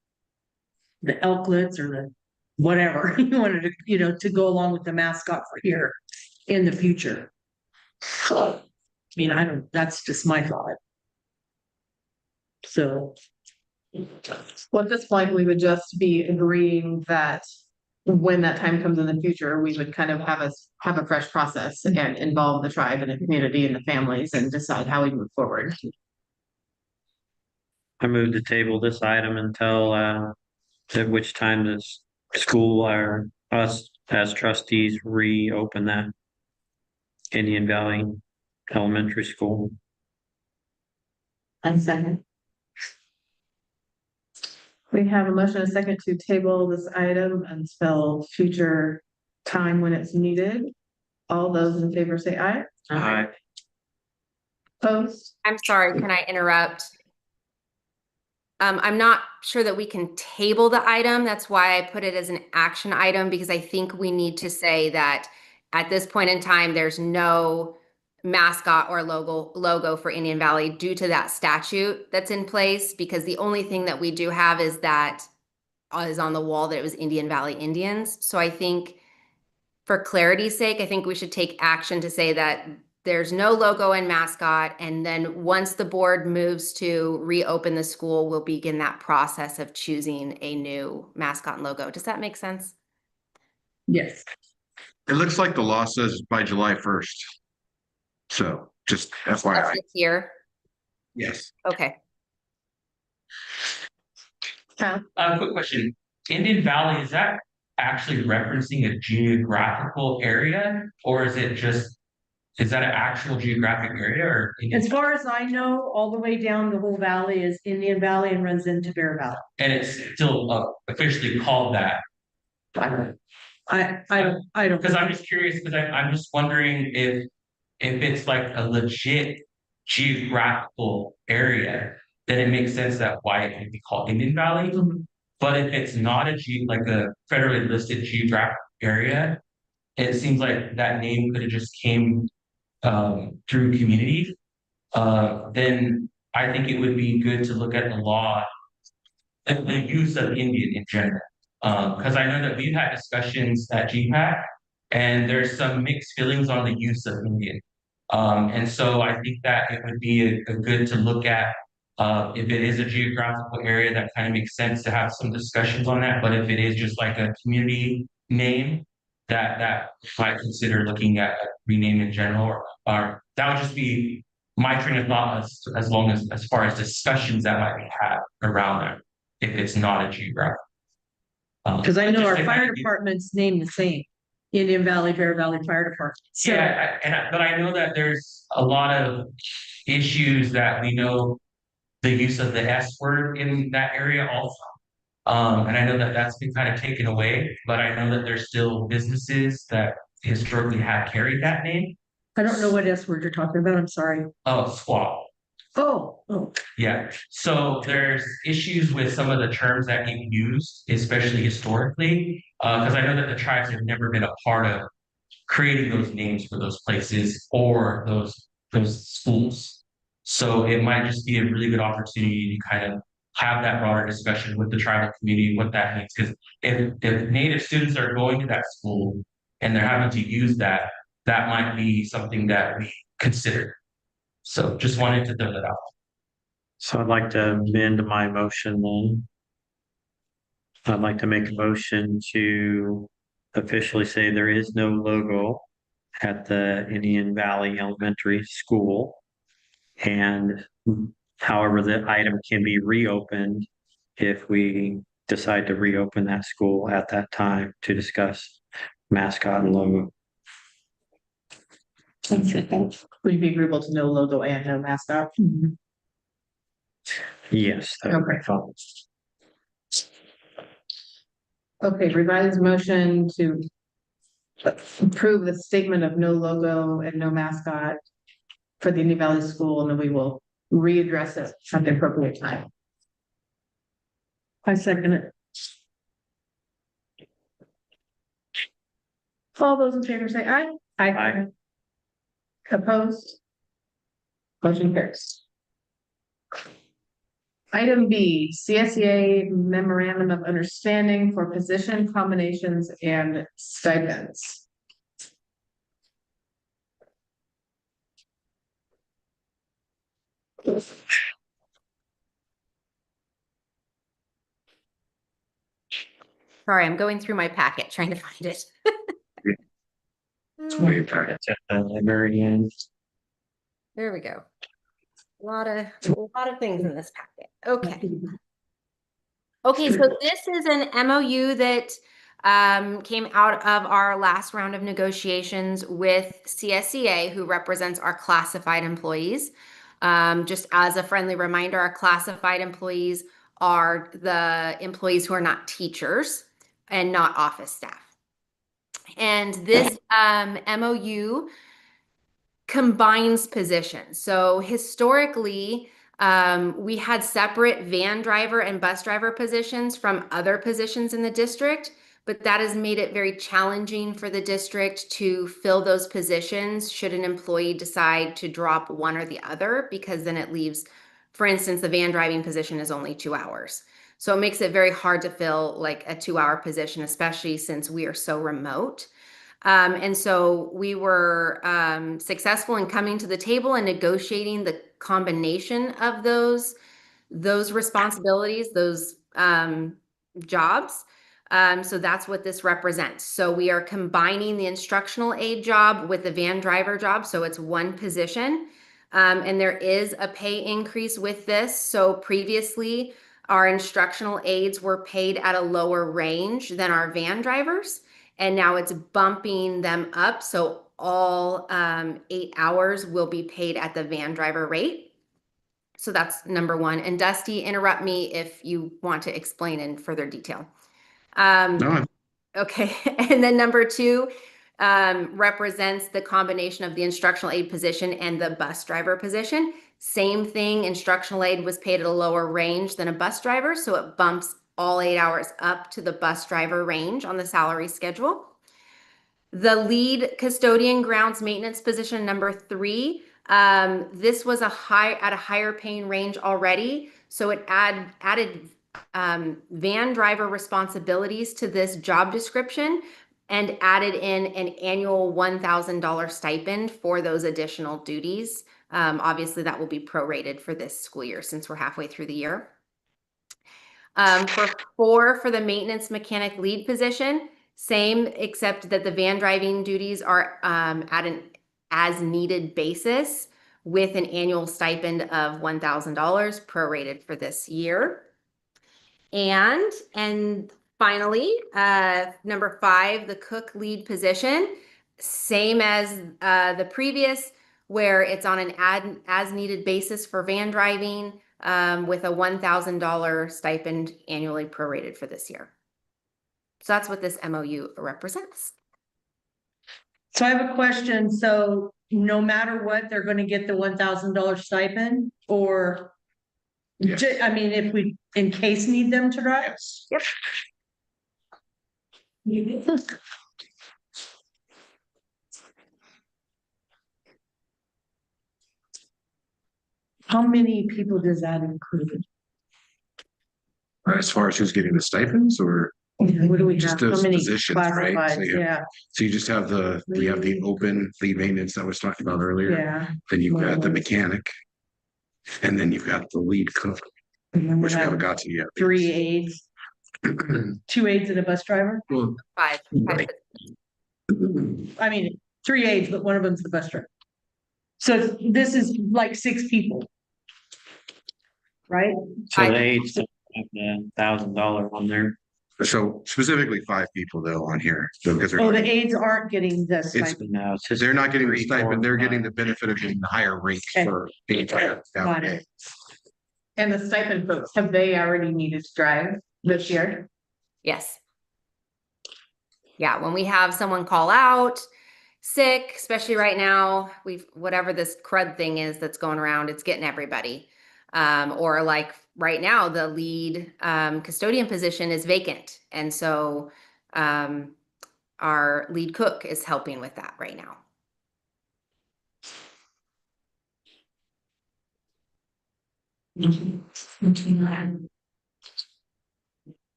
D: the Elklets or the whatever you wanted to, to go along with the mascot for here in the future. I mean, that's just my thought. So.
C: Well, at this point, we would just be agreeing that when that time comes in the future, we would kind of have a fresh process and involve the tribe and the community and the families and decide how we move forward.
I: I move to table this item until at which time this school or us as trustees reopen that Indian Valley Elementary School.
C: And second. We have a motion and a second to table this item until future time when it's needed. All those in favor say aye.
I: Aye.
C: Opposed?
B: I'm sorry, can I interrupt? I'm not sure that we can table the item. That's why I put it as an action item, because I think we need to say that at this point in time, there's no mascot or logo for Indian Valley due to that statute that's in place, because the only thing that we do have is on the wall that it was Indian Valley Indians. So I think for clarity's sake, I think we should take action to say that there's no logo and mascot. And then once the board moves to reopen the school, we'll begin that process of choosing a new mascot and logo. Does that make sense?
D: Yes.
E: it looks like the law says by July 1st. So just
B: That's
E: FYI,
B: this year.
E: yes.
B: Okay.
G: Quick question. Indian Valley, is that actually referencing a geographical area, or is that an actual geographic area, or?
D: As far as I know, all the way down the whole valley is Indian Valley and runs into Bear Valley.
G: And it's still officially called that?
D: I don't.
G: Because I'm just curious, because I'm just wondering if it's like a legit geographical area, then it makes sense that why it would be called Indian Valley. But if it's not like a federally listed geographic area, it seems like that name could have just came through community. Then I think it would be good to look at the law and the use of Indian in general. Because I know that we've had discussions at GPAC, and there's some mixed feelings on the use of Indian. And so I think that it would be a good to look at if it is a geographical area, that kind of makes sense to have some discussions on that. But if it is just like a community name, that I consider looking at rename in general, or that would just be my train of thought as long as far as discussions that might be had around that, if it's not a geographic.
D: Cause I know
G: Just
D: our
G: to
D: fire
G: kind of-
D: department's named the same, Indian Valley, Bear Valley Fire Department. So,
G: Yeah, but I know that there's a lot of issues that we know the use of the S word in that area also. And I know that that's been kind of taken away, but I know that there's still businesses that historically have carried that name.
D: I don't know what S word you're talking about, I'm sorry.
G: Oh, squaw.
D: Oh,
G: Yeah, so there's issues with some of the terms that get used, especially historically, because I know that the tribes have never been a part of creating those names for those places or those schools. So it might just be a really good opportunity to kind of have that broader discussion with the tribal community, what that means. Because if Native students are going to that school and they're having to use that, that might be something that we consider. So just wanted to throw that out.
I: So I'd like to amend my motion then. I'd like to make a motion to officially say there is no logo at the Indian Valley Elementary School. And however, the item can be reopened if we decide to reopen that school at that time to discuss mascot and logo.
C: Would you be agreeable to no logo and no mascot?
I: Yes. that would be
C: Okay.
I: fine.
C: Okay, revised motion to approve the statement of no logo and no mascot for the Indian Valley School, and then we will readdress it at the appropriate time.
D: I second it.
C: All those in favor say aye.
I: Aye.
C: Opposed? Motion carries. Item B, CSEA Memorandum of Understanding for Position Combinations and Stipends.
B: Sorry, I'm going through my packet trying to find it.
I: It's at the very end.
B: There we go. A lot of things in this packet. Okay. Okay, so this is an MOU that came out of our last round of negotiations with CSEA, who represents our classified employees. Just as a friendly reminder, our classified employees are the employees who are not teachers and not office staff. And this MOU combines positions. So historically, we had separate van driver and bus driver positions from other positions in the district, but that has made it very challenging for the district to fill those positions should an employee decide to drop one or the other, because then it leaves, for instance, the van driving position is only 2 hours. So it makes it very hard to fill like a 2-hour position, especially since we are so remote. And so we were successful in coming to the table and negotiating the combination of those responsibilities, those jobs. So that's what this represents. So we are combining the instructional aid job with the van driver job. So it's one position. And there is a pay increase with this. So previously, our instructional aides were paid at a lower range than our van drivers. And now it's bumping them up. So all 8 hours will be paid at the van driver rate. So that's number one. And Dusty, interrupt me if you want to explain in further detail.
E: No,
B: Okay. And then number two, represents the combination of the instructional aid position and the bus driver position. Same thing, instructional aid was paid at a lower range than a bus driver, so it bumps all 8 hours up to the bus driver range on the salary schedule. The lead custodian grounds maintenance position number 3, this was at a higher paying range already, so it added van driver responsibilities to this job description and added in an annual $1,000 stipend for those additional duties. Obviously, that will be prorated for this school year since we're halfway through the year. For the maintenance mechanic lead position, same, except that the van driving duties are at an as needed basis with an annual stipend of $1,000 prorated for this year. And finally, number 5, the cook lead position, same as the previous, where it's on an as needed basis for van driving with a $1,000 stipend annually prorated for this year. So that's what this MOU represents.
D: So I have a question. So no matter what, they're going to get the $1,000 stipend, or
E: Yes.
D: I mean, if we in case need them to drive?
E: Yes.
D: How many people does that include?
E: As far as who's getting the stipends, or
D: What do we
E: just
D: have? So
E: those
D: many
E: positions, right? So
D: classifieds, yeah,
E: so you just have we have the open lead maintenance that was talked about earlier.
D: yeah.
E: Then you've got the mechanic. And then you've got the lead cook,
D: And then we
E: which we haven't
D: have
E: got to yet.
D: 3 aides, 2 aides and a bus driver.
E: Well,
B: 5.
E: right.
D: I mean, 3 aides, but one of them's the bus driver. So this is like 6 people. Right?
I: So the aides don't have the $1,000 on there.
E: So specifically 5 people though on here, so because
D: Oh,
E: they're,
D: the aides aren't getting this.
E: It's-
I: No, it's just
E: they're not getting the
I: 3, 4,
E: stipend, they're getting
I: 5.
E: the benefit of getting the higher rate
D: Okay.
E: for the entire.
D: Got it.
C: And the stipend folks, have they already needed to drive this year?
B: Yes. Yeah, when we have someone call out sick, especially right now, whatever this crud thing is that's going around, it's getting everybody. Or like right now, the lead custodian position is vacant. And so our lead cook is helping with that right now.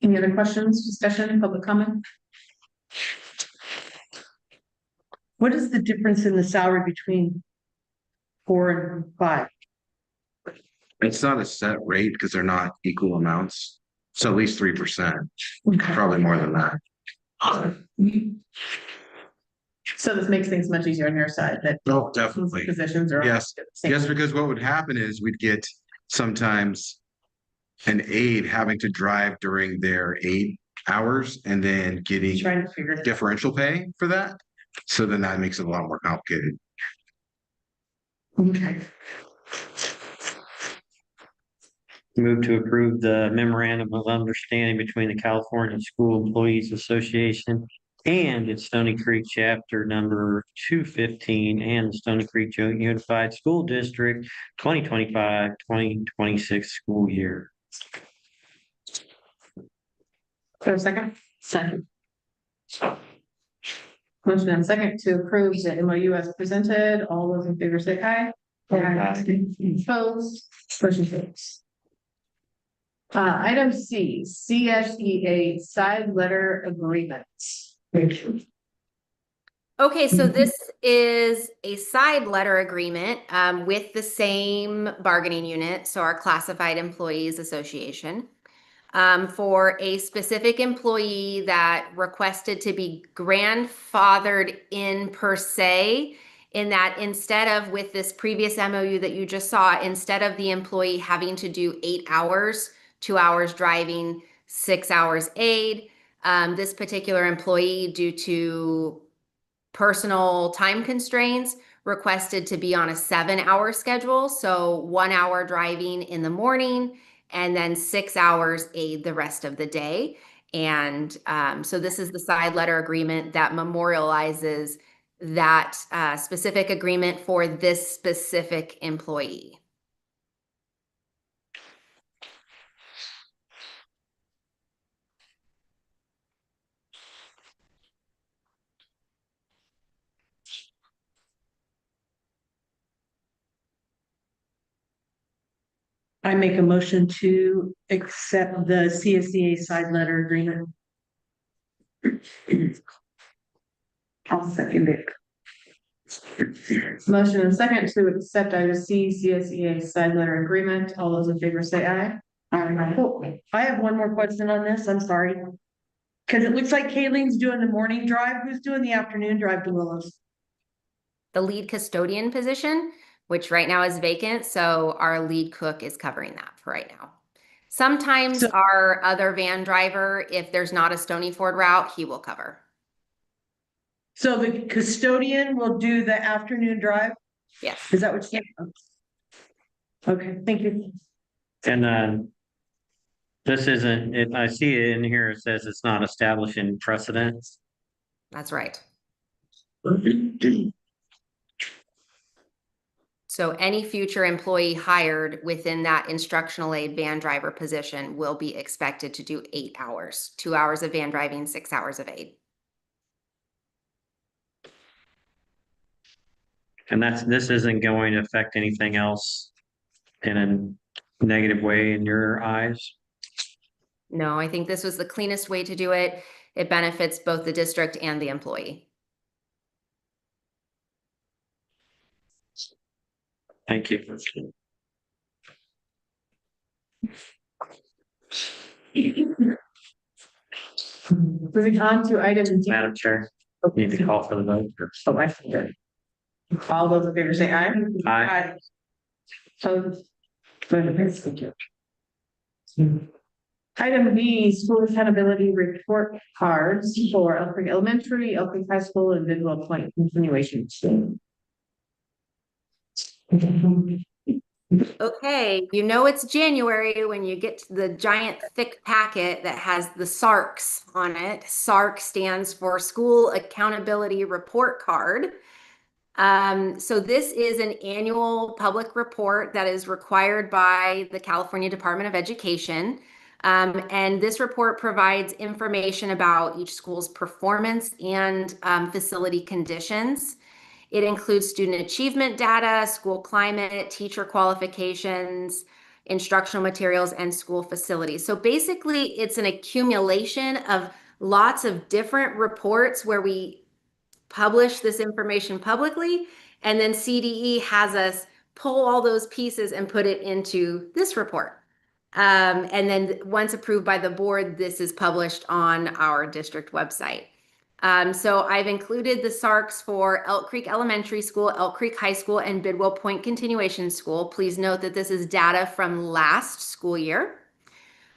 C: Any other questions, discussion, public comment?
D: What is the difference in the salary between 4 and 5?
E: It's not a set rate because they're not equal amounts. So at least 3%, probably more than that.
C: So this makes things much easier on your side that
E: Oh, definitely.
C: positions are.
E: Yes.
C: same.
E: Yes, because what would happen is we'd get sometimes an aide having to drive during their aid hours and then getting
C: Trying to figure it out.
E: differential pay for that. So then that makes it a lot more complicated.
C: Okay.
I: Move to approve the memorandum of understanding between the California School Employees Association and its Stony Creek chapter number 215 and the Stony Creek Unified School District 2025-2026 school year.
C: For a second? Second. Motion and second to approve the MOU as presented. All those in favor say aye. Opposed? Motion carries. Item C, CSEA side letter agreement.
B: Okay, so this is a side letter agreement with the same bargaining unit, so our Classified Employees Association, for a specific employee that requested to be grandfathered in per se, in that instead of with this previous MOU that you just saw, instead of the employee having to do 8 hours, 2 hours driving, 6 hours aid, this particular employee, due to personal time constraints, requested to be on a 7-hour schedule. So 1 hour driving in the morning and then 6 hours aid the rest of the day. And so this is the side letter agreement that memorializes that specific agreement for this specific employee.
D: I make a motion to accept the CSEA side letter agreement.
F: I'll second it.
C: Motion and second to accept item C, CSEA side letter agreement. All those in favor say aye.
D: Oh, I have one more question on this, I'm sorry. Cause it looks like Kayleen's doing the morning drive, who's doing the afternoon drive to Willows?
B: The lead custodian position, which right now is vacant, so our lead cook is covering that for right now. Sometimes
D: So-
B: our other van driver, if there's not a Stony Ford route, he will cover.
D: So the custodian will do the afternoon drive,
B: Yes.
D: is that what you said? Okay, thank you.
I: And this isn't, it, I see it in here, it says it's not establishing precedents.
B: That's right. So any future employee hired within that instructional aid van driver position will be expected to do 8 hours, 2 hours of van driving, 6 hours of aid.
I: And this isn't going to affect anything else in a negative way in your eyes?
B: No, I think this was the cleanest way to do it. It benefits both the district and the employee.
I: Thank you.
C: Moving on to item D.
I: Madam Chair, need to call for the vote.
C: Oh, I see it. All those in favor say aye.
I: Aye.
C: Opposed? Motion passes. Thank you. Item B, school accountability report cards for Elk Creek Elementary, Elk Creek High School, and Bidwell Point continuation.
B: Okay, you know it's January when you get to the giant thick packet that has the SARCs on it. SARC stands for School Accountability Report Card. So this is an annual public report that is required by the California Department of Education. And this report provides information about each school's performance and facility conditions. It includes student achievement data, school climate, teacher qualifications, instructional materials, and school facilities. So basically, it's an accumulation of lots of different reports where we publish this information publicly, and then CDE has us pull all those pieces and put it into this report. And then once approved by the board, this is published on our district website. So I've included the SARCs for Elk Creek Elementary School, Elk Creek High School, and Bidwell Point Continuation School. Please note that this is data from last school year.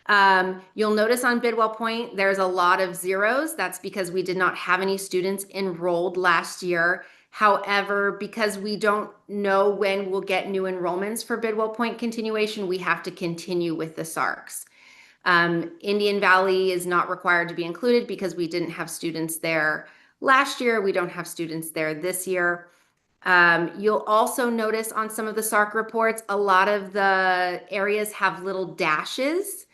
B: You'll notice on Bidwell Point, there's a lot of zeros. That's because we did not have any students enrolled last year. However, because we don't know when we'll get new enrollments for Bidwell Point continuation, we have to continue with the SARCs. Indian Valley is not required to be included because we didn't have students there last year. We don't have students there this year. You'll also notice on some of the SARC reports, a lot of the areas have little dashes,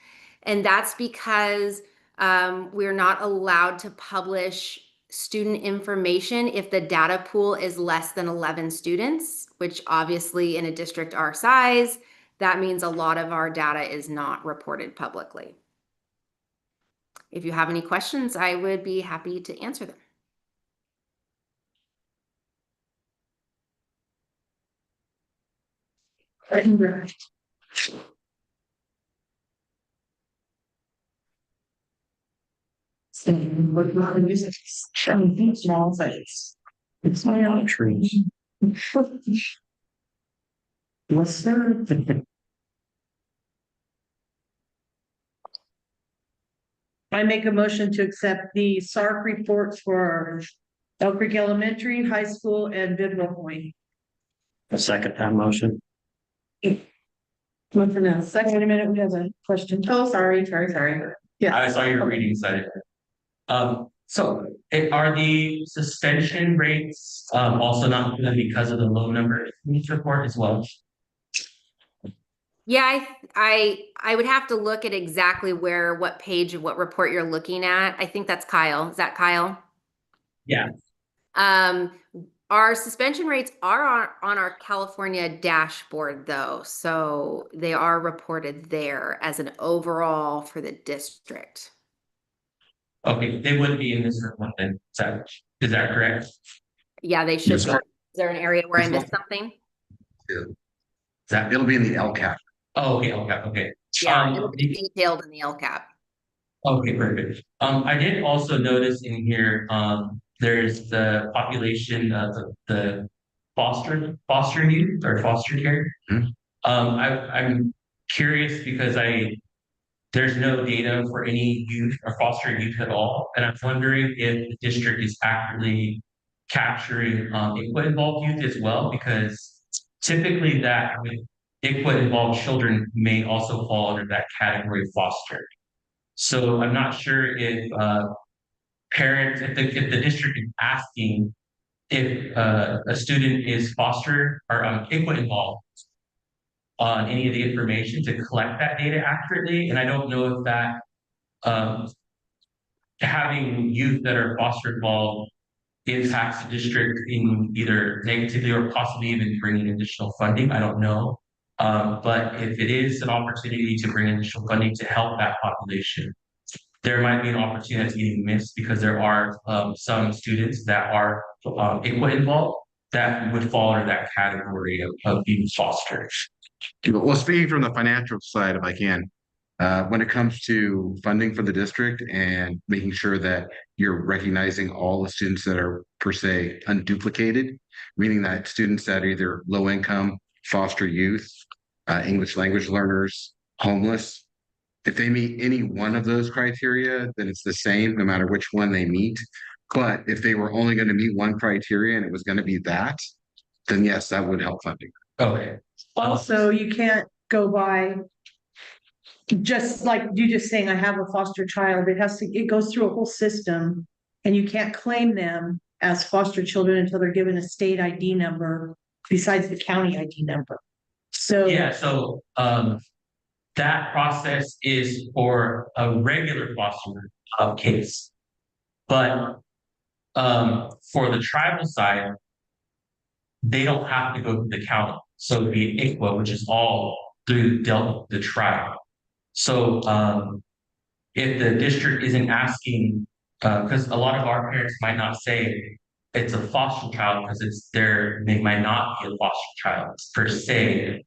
B: and that's because we're not allowed to publish student information if the data pool is less than 11 students, which obviously in a district our size, that means a lot of our data is not reported publicly. If you have any questions, I would be happy to answer them.
C: Small size.
I: It's not on trees.
C: What's that?
D: I make a motion to accept the SARC reports for Elk Creek Elementary, High School, and Bidwell Point.
I: A second time motion.
C: Motion now. Second, wait a minute, we have a question. Oh, sorry. Yes.
G: I saw your reading side. So are the suspension rates also not good because of the low number in each report as well?
B: Yeah, I would have to look at exactly what page of what report you're looking at. I think that's Kyle. Is that Kyle?
G: Yeah.
B: Our suspension rates are on our California dashboard though, so they are reported there as an overall for the district.
G: Okay, they would be in this report then. Is that correct?
B: Yeah, they should
E: Yes,
B: be.
E: sir.
B: Is there an area where I
E: Yes,
B: missed something?
E: It'll be in the LCAP.
G: Oh, okay.
B: Yeah, it'll be detailed in the LCAP.
G: Okay, perfect. I did also notice in here, there's the population of the foster youth or foster care.
E: Mhm.
G: I'm curious because there's no data for any youth or foster youth at all, and I'm wondering if the district is actively capturing ICWA involved youth as well, because typically that ICWA involved children may also fall under that category of foster. So I'm not sure if parents, if the district is asking if a student is foster or ICWA involved on any of the information to collect that data accurately. And I don't know if that um, having youth that are foster involved impacts the district in either negatively or possibly even bringing additional funding. I don't know. But if it is an opportunity to bring additional funding to help that population, there might be an opportunity that's getting missed because there are some students that are ICWA involved that would fall under that category of being fostered.
E: Well, speaking from the financial side, if I can, when it comes to funding for the district and making sure that you're recognizing all the students that are per se unduplicated, meaning that students that are either low income, foster youth, English language learners, homeless, if they meet any one of those criteria, then it's the same no matter which one they meet. But if they were only going to meet one criteria and it was going to be that, then yes, that would help funding.
G: Okay.
D: Also, you can't go by just like you just saying, I have a foster child. It goes through a whole system and you can't claim them as foster children until they're given a state ID number besides the county ID number. So
G: Yeah, so that process is for a regular foster case. But for the tribal side, they don't have to go to the county. So it'd be ICWA, which is all through the tribe. So if the district isn't asking, because a lot of our parents might not say it's a foster child because they might not be a foster child per se,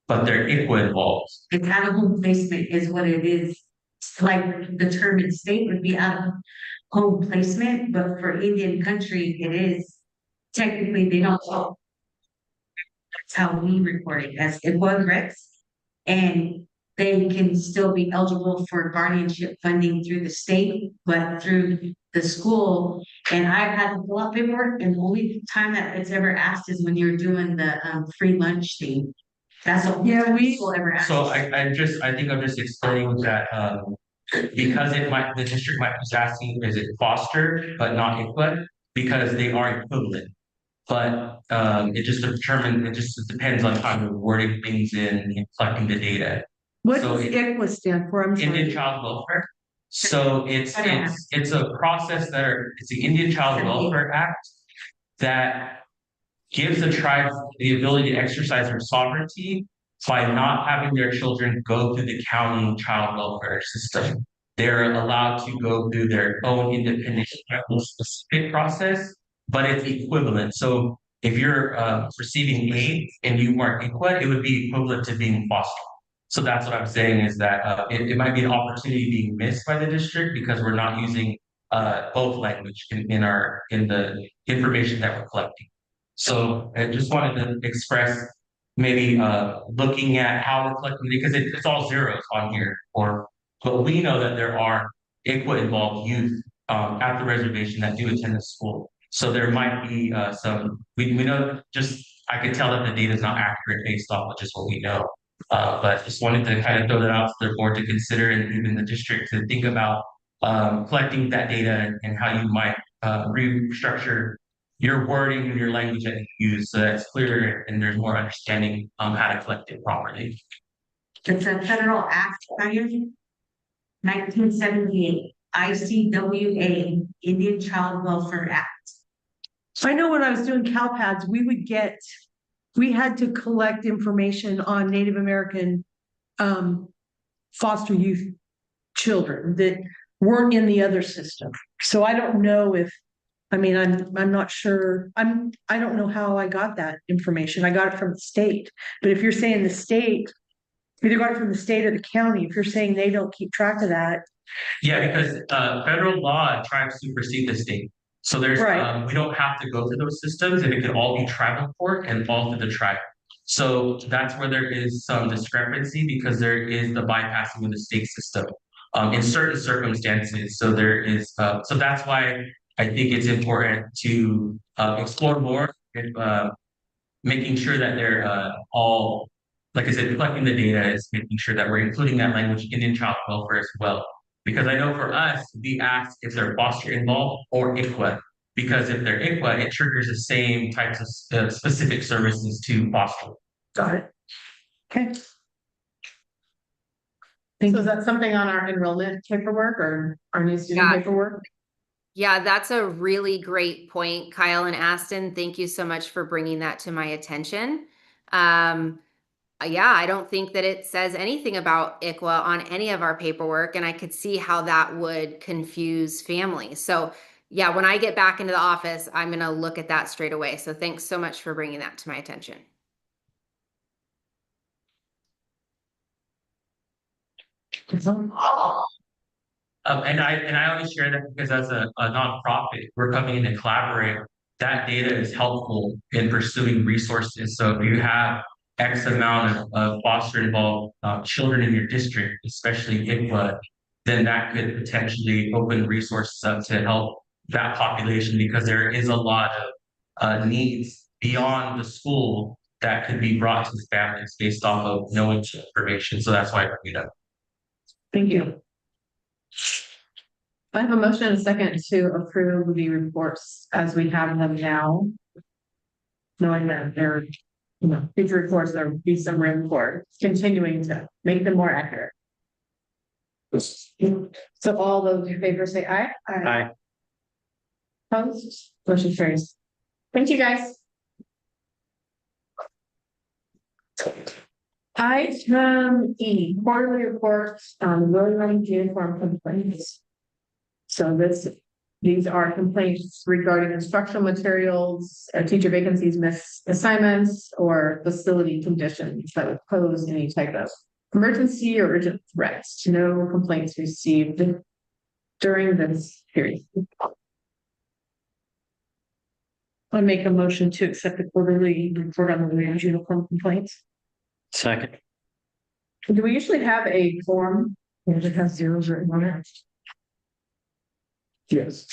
G: but they're ICWA involved.
F: It's out of home placement is what it is. It's like the term in state would be out of home placement, but for Indian country, it is technically they don't. That's how we report it as ICWA Rex. And they can still be eligible for guardianship funding through the state, but through the school. And I've had to fill out paperwork, and the only time that it's ever asked is when you're doing the free lunch thing. That's what will ever ask.
G: So I think I'm just explaining that because the district might be asking, is it foster but not ICWA, because they are equivalent. But it just depends on how you're wording things in collecting the data.
D: what
G: So
D: does ICWA stand for? I'm
G: Indian
D: sorry.
G: Child Welfare. So it's a process it's the Indian Child Welfare Act that gives the tribe the ability to exercise their sovereignty by not having their children go through the county child welfare system. They're allowed to go through their own independent specific process, but it's equivalent. So if you're receiving aid and you weren't ICWA, it would be equivalent to being foster. So that's what I'm saying is that it might be an opportunity being missed by the district because we're not using both language in the information that we're collecting. So I just wanted to express maybe looking at how we're collecting because it's all zeros on here. But we know that there are ICWA involved youth at the reservation that do attend the school. So there might be we know I could tell that the data is not accurate based off of just what we know. But just wanted to kind of throw that out to the board to consider and even the district to think about collecting that data and how you might restructure your wording and your language that you use so that's clearer and there's more understanding how to collect it properly.
F: It's a federal act, 1978, ICWA, Indian Child Welfare Act.
D: So I know when I was doing CalPads, we had to collect information on Native American foster youth children that weren't in the other system. So I don't know if, I'm not sure, I don't know how I got that information. I got it from the state. But if you're saying the state, either got it from the state or the county, if you're saying they don't keep track of that.
G: Yeah, because federal law tries to supersede the state. So there's
D: Right.
G: we don't have to go through those systems and it can all be tribal court and fall through the tribe. So that's where there is some discrepancy because there is the bypassing of the state system in certain circumstances. So there is so that's why I think it's important to explore more if, making sure that they're all, like I said, collecting the data is making sure that we're including that language in child welfare as well. Because I know for us, we ask if they're foster involved or ICWA. Because if they're ICWA, it triggers the same types of specific services to foster.
D: Got it. Okay.
C: So is that something on our enrollment paperwork or our new student
B: Yeah.
C: paperwork?
B: Yeah, that's a really great point, Kyle and Aston. Thank you so much for bringing that to my attention. Yeah, I don't think that it says anything about ICWA on any of our paperwork, and I could see how that would confuse families. So yeah, when I get back into the office, I'm going to look at that straight away. So thanks so much for bringing that to my attention.
G: And I only share that because as a nonprofit, we're coming in to collaborate. That data is helpful in pursuing resources. So if you have X amount of foster involved children in your district, especially ICWA, then that could potentially open resources up to help that population because there is a lot of needs beyond the school that could be brought to the families based off of knowing information. So that's why I bring it up.
C: Thank you. I have a motion and a second to approve the reports as we have them now. Knowing that there, future reports, there will be some room for continuing to make them more accurate. So all those in favor say aye.
I: Aye.
C: Opposed? Motion carries. Thank you, guys. Item E, quarterly reports on Williams uniform complaints. So these are complaints regarding instructional materials, teacher vacancies, missed assignments, or facility conditions that would pose any type of emergency or urgent threats. No complaints received during this period.
D: I make a motion to accept the quarterly report on the Williams uniform complaints.
I: Second.
C: Do we usually have a form? Does it have zeros written on it?
J: Yes,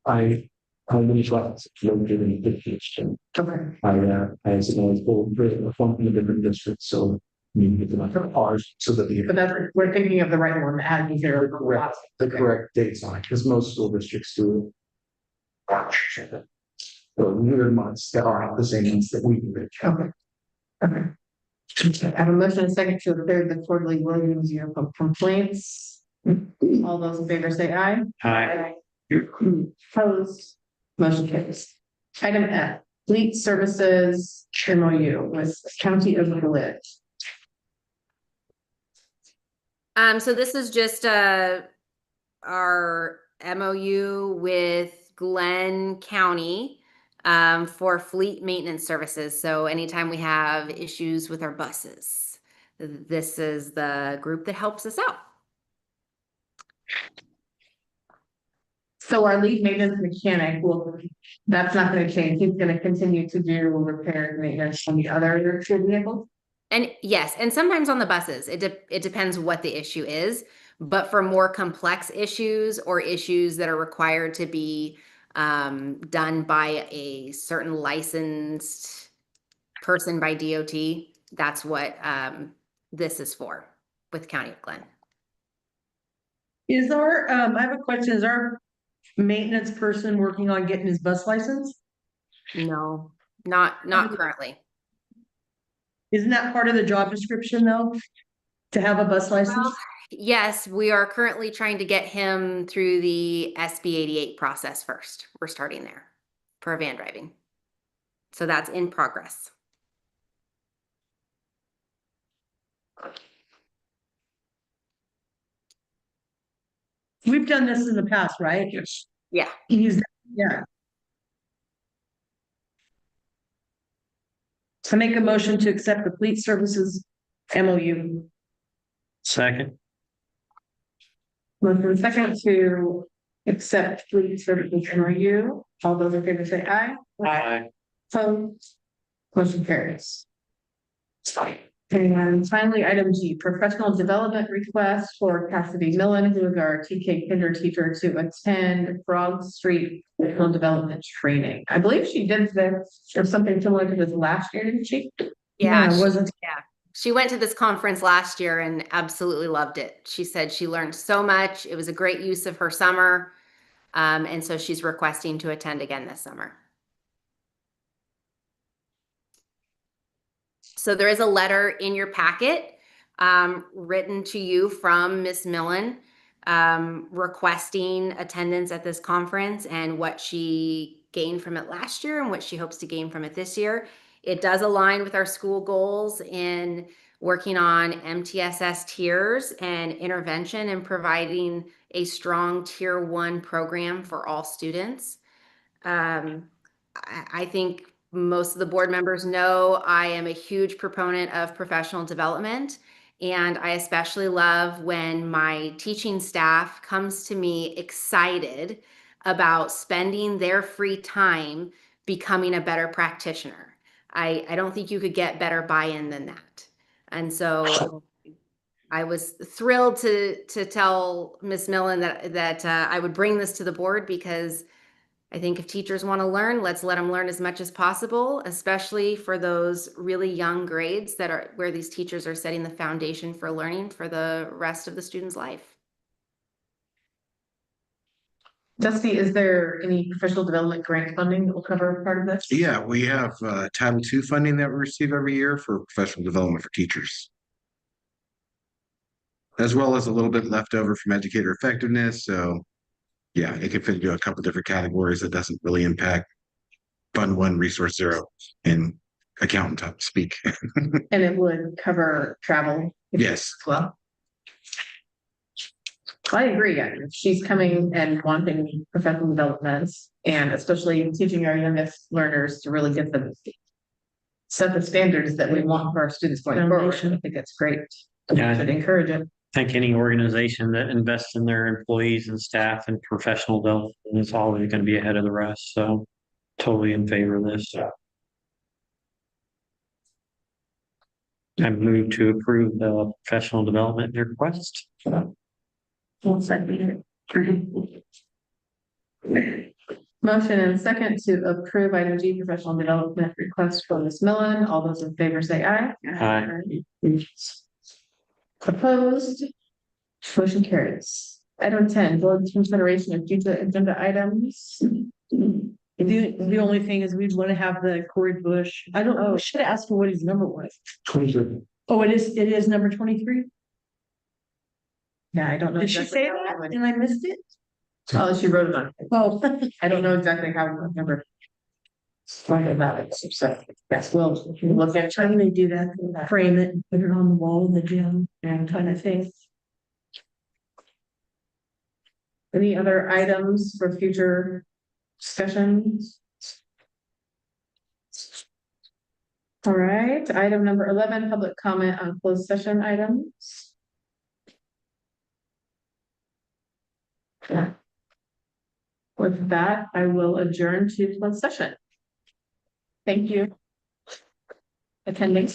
J: I use lots located in the kitchen.
C: Okay.
J: I as always go from the different districts, so you need to like ours so that the.
C: But that's, we're thinking of the right one, that had zero.
J: Correct, the correct dates on it, because most school districts do. So neither months that are the same months that we do.
C: Okay. Okay. I have a motion and a second to approve the quarterly Williams uniform complaints. All those in favor say aye.
I: Aye.
C: Opposed? Motion carries. Item F, fleet services MOU with County of Gillette.
B: So this is just our MOU with Glenn County for fleet maintenance services. So anytime we have issues with our buses, this is the group that helps us out.
C: So our lead maintenance mechanic that's not going to change. He's going to continue to do repair and maintenance on the other vehicles.
B: And yes, and sometimes on the buses, it depends what the issue is. But for more complex issues or issues that are required to be done by a certain licensed person by DOT, that's what this is for with County of Glen.
D: Is our, I have a question, is our maintenance person working on getting his bus license?
B: No, not currently.
D: Isn't that part of the job description though? To have a bus license?
B: Yes, we are currently trying to get him through the SB 88 process first. We're starting there for van driving. So that's in progress.
D: We've done this in the past, right?
E: Yes.
B: Yeah.
D: Yeah. So make a motion to accept the fleet services MOU.
I: Second.
C: Motion second to accept fleet services MOU. All those in favor say aye.
I: Aye.
C: Opposed? Motion carries. And finally, item G, professional development request for Cassidy Millen, who is our TK Kinder teacher, to attend Frog Street professional development training. I believe she did this or something similar to this last year, didn't she?
B: Yeah,
D: it wasn't.
B: she went to this conference last year and absolutely loved it. She said she learned so much. It was a great use of her summer. And so she's requesting to attend again this summer. So there is a letter in your packet written to you from Miss Millen requesting attendance at this conference and what she gained from it last year and what she hopes to gain from it this year. It does align with our school goals in working on MTSS tiers and intervention and providing a strong tier 1 program for all students. I think most of the board members know I am a huge proponent of professional development, and I especially love when my teaching staff comes to me excited about spending their free time becoming a better practitioner. I don't think you could get better buy-in than that. And so I was thrilled to tell Ms. Millen that I would bring this to the board, because I think if teachers want to learn, let's let them learn as much as possible, especially for those really young grades that are where these teachers are setting the foundation for learning for the rest of the student's life.
C: Dusty, is there any professional development grant funding that will cover part of this?
E: Yeah, we have Title II funding that we receive every year for professional development for teachers, as well as a little bit left over from educator effectiveness. So yeah, it can fit into a couple different categories that doesn't really impact Fund 1, Resource 0 in accountant type speak.
C: And it would cover travel?
E: Yes.
C: Well, I agree. If she's coming and wanting professional development, and especially teaching our youngest learners to really get them set the standards that we want for our students going forward, I think that's great.
I: Yeah,
C: I should encourage it.
I: I think any organization that invests in their employees and staff and professional development is always going to be ahead of the rest. So totally in favor of this. I move to approve the professional development request.
C: Motion and second to approve item G, professional development request for Ms. Millen. All those in favor say aye.
I: Aye.
C: Opposed? Motion carries. Item 10, board's consideration of future agenda items.
D: The only thing is we'd want to have the Corey Bush. I don't know. Should have asked for what his number was.
J: 23.
D: Oh, it is number 23.
C: Yeah, I don't know.
D: Did she
C: exactly
D: say
C: how
D: that
C: it
D: and I missed it?
C: went. Oh, she wrote it on.
D: Oh,
C: I don't know exactly how to remember. Sorry about it. So, yes, we'll look at
D: trying to do that, frame it and put it on the wall in the gym and kind of thing.
C: any other items for future discussions. All right, item number 11, public comment on closed session items. With that, I will adjourn to closed session. Thank you. Attending.